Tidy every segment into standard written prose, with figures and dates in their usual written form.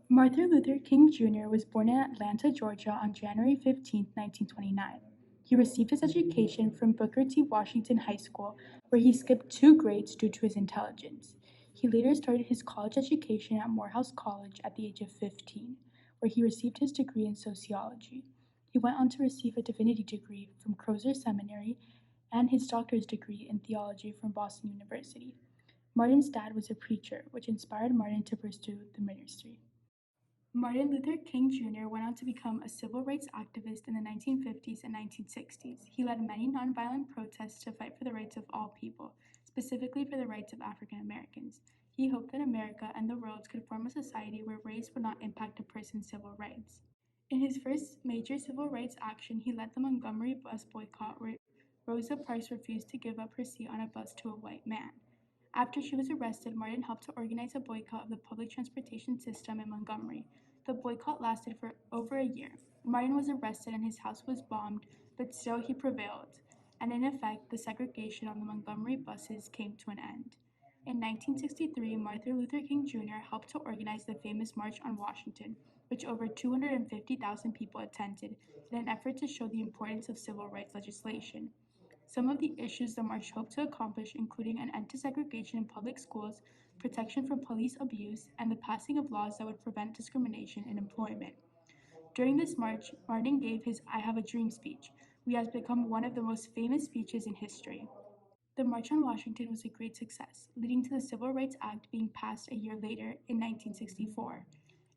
Martin Luther King Jr. was born in Atlanta, Georgia on January 15, 1929. He received his education from Booker T. Washington High School, where he skipped two grades due to his intelligence. He later started his college education at Morehouse College at the age of 15, where he received his degree in sociology. He went on to receive a divinity degree from Crozer Seminary and his doctor's degree in theology from Boston University. Martin's dad was a preacher, which inspired Martin to pursue the ministry. Martin Luther King Jr. went on to become a civil rights activist in the 1950s and 1960s. He led many nonviolent protests to fight for the rights of all people, specifically for the rights of African Americans. He hoped that America and the world could form a society where race would not impact a person's civil rights. In his first major civil rights action, he led the Montgomery bus boycott, where Rosa Parks refused to give up her seat on a bus to a white man. After she was arrested, Martin helped to organize a boycott of the public transportation system in Montgomery. The boycott lasted for over a year. Martin was arrested and his house was bombed, but still he prevailed, and in effect, the segregation on the Montgomery buses came to an end. In 1963, Martin Luther King Jr. helped to organize the famous March on Washington, which over 250,000 people attended in an effort to show the importance of civil rights legislation. Some of the issues the march hoped to accomplish including an end to segregation in public schools, protection from police abuse, and the passing of laws that would prevent discrimination in employment. During this march, Martin gave his I Have a Dream speech, which has become one of the most famous speeches in history. The March on Washington was a great success, leading to the Civil Rights Act being passed a year later in 1964.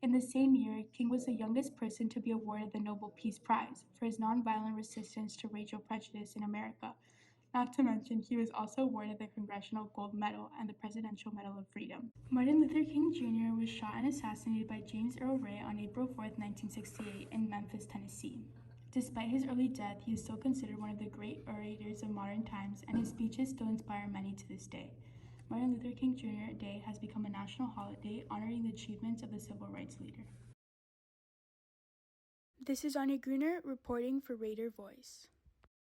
In the same year, King was the youngest person to be awarded the Nobel Peace Prize for his nonviolent resistance to racial prejudice in America. Not to mention, he was also awarded the Congressional Gold Medal and the Presidential Medal of Freedom. Martin Luther King Jr. was shot and assassinated by James Earl Ray on April 4, 1968, in Memphis, Tennessee. Despite his early death, he is still considered one of the great orators of modern times, and his speeches still inspire many to this day. Martin Luther King Jr. Day has become a national holiday honoring the achievements of the civil rights leader. This is Anya Gruener reporting for Raider Voice.